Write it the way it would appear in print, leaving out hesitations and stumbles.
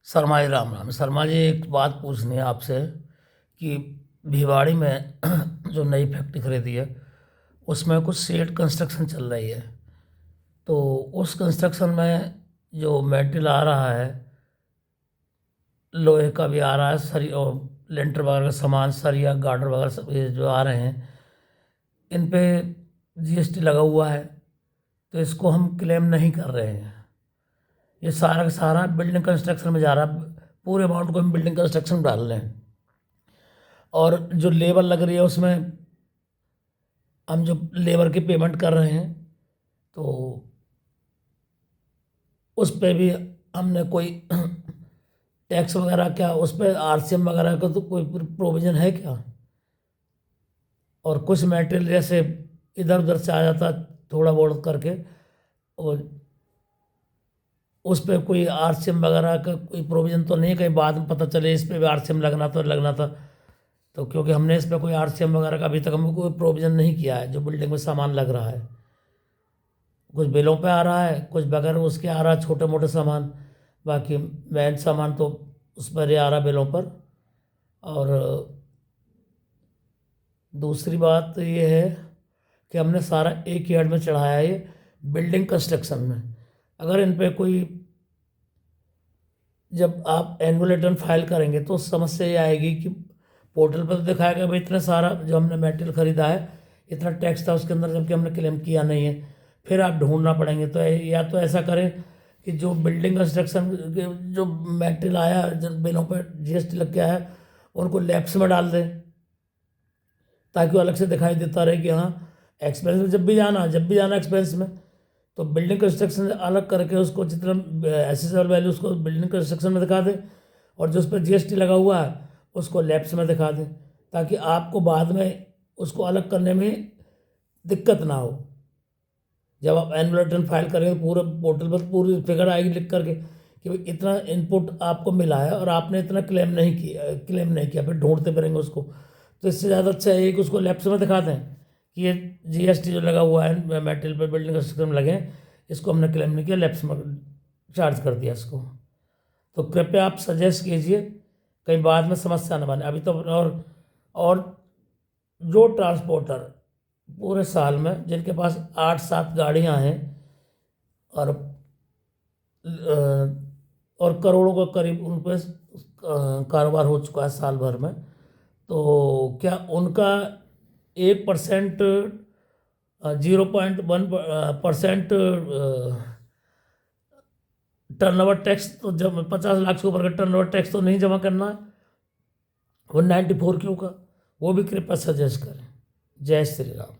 शर्मा जी राम राम। शर्मा जी, एक बात पूछनी है आपसे कि भिवाड़ी में जो नई फैक्ट्री खरीदी है उसमें कुछ शेड कंस्ट्रक्शन चल रही है। तो उस कंस्ट्रक्शन में जो मटेरियल आ रहा है, लोहे का भी आ रहा है, सरी और लेंटर वगैरह का सामान, सरिया गार्डर वगैरह सब ये जो आ रहे हैं, इन पे जीएसटी लगा हुआ है। तो इसको हम क्लेम नहीं कर रहे हैं। ये सारा का सारा बिल्डिंग कंस्ट्रक्शन में जा रहा है। पूरे अमाउंट को हम बिल्डिंग कंस्ट्रक्शन में डाल रहे हैं। और जो लेबर लग रही है उसमें हम जो लेबर की पेमेंट कर रहे हैं, तो उस पे भी हमने कोई टैक्स वगैरह, क्या उस पर आरसीएम वगैरह का तो कोई प्रोविज़न है क्या? और कुछ मटेरियल जैसे इधर उधर से आ जाता थोड़ा बहुत करके, और उस पर कोई आरसीएम वगैरह का कोई प्रोविज़न तो नहीं है, कहीं बाद में पता चले इस पे भी आरसीएम लगना था। तो क्योंकि हमने इस पर कोई आरसीएम वगैरह का अभी तक हमको कोई प्रोविज़न नहीं किया है। जो बिल्डिंग में सामान लग रहा है, कुछ बिलों पे आ रहा है, कुछ बगैर उसके आ रहा है, छोटे मोटे सामान। बाकी मेन सामान तो उस पर ही आ रहा बिलों पर। और दूसरी बात ये है कि हमने सारा एक यार्ड में चढ़ाया है ये बिल्डिंग कंस्ट्रक्शन में। अगर इन पे कोई, जब आप एनुअल रिटर्न फाइल करेंगे तो समस्या ये आएगी कि पोर्टल पर तो दिखाएगा भाई इतना सारा जो हमने मटेरियल खरीदा है, इतना टैक्स था उसके अंदर, जबकि हमने क्लेम किया नहीं है। फिर आप ढूंढना पड़ेंगे। तो या तो ऐसा करें कि जो बिल्डिंग कंस्ट्रक्शन जो मटेरियल आया, जो बिलों पर जीएसटी लग गया है, उनको लैप्स में डाल दें, ताकि वो अलग से दिखाई देता रहे कि हाँ एक्सपेंस में जब भी जाना एक्सपेंस में, तो बिल्डिंग कंस्ट्रक्शन अलग करके उसको जितना एसेसेबल वैल्यू उसको बिल्डिंग कंस्ट्रक्शन में दिखा दें, और जो उस पर जीएसटी लगा हुआ है उसको लैप्स में दिखा दें, ताकि आपको बाद में उसको अलग करने में दिक्कत ना हो। जब आप एनुअल रिटर्न फाइल करेंगे तो पूरे पोर्टल पर पूरी फिगर आएगी लिख करके कि भाई इतना इनपुट आपको मिला है और आपने इतना क्लेम नहीं किया, फिर ढूंढते फिरेंगे उसको। तो इससे ज़्यादा अच्छा है कि उसको लैप्स में दिखा दें कि ये जीएसटी जो लगा हुआ है मेटेरियल पर, बिल्डिंग कंस्ट्रक्शन में लगे, इसको हमने क्लेम नहीं किया, लैप्स में चार्ज कर दिया इसको। तो कृपया आप सजेस्ट कीजिए, कहीं बाद में समस्या न बने। अभी तो और जो ट्रांसपोर्टर पूरे साल में जिनके पास 8-7 गाड़ियां हैं और करोड़ों का करीब उन पर कारोबार हो चुका है साल भर में, तो क्या उनका 1%, 0.1% टर्नओवर टैक्स, तो जब 50 लाख से ऊपर का टर्नओवर टैक्स तो नहीं जमा करना है? 194 क्यों का? वो भी कृपया सजेस्ट करें। जय श्री राम।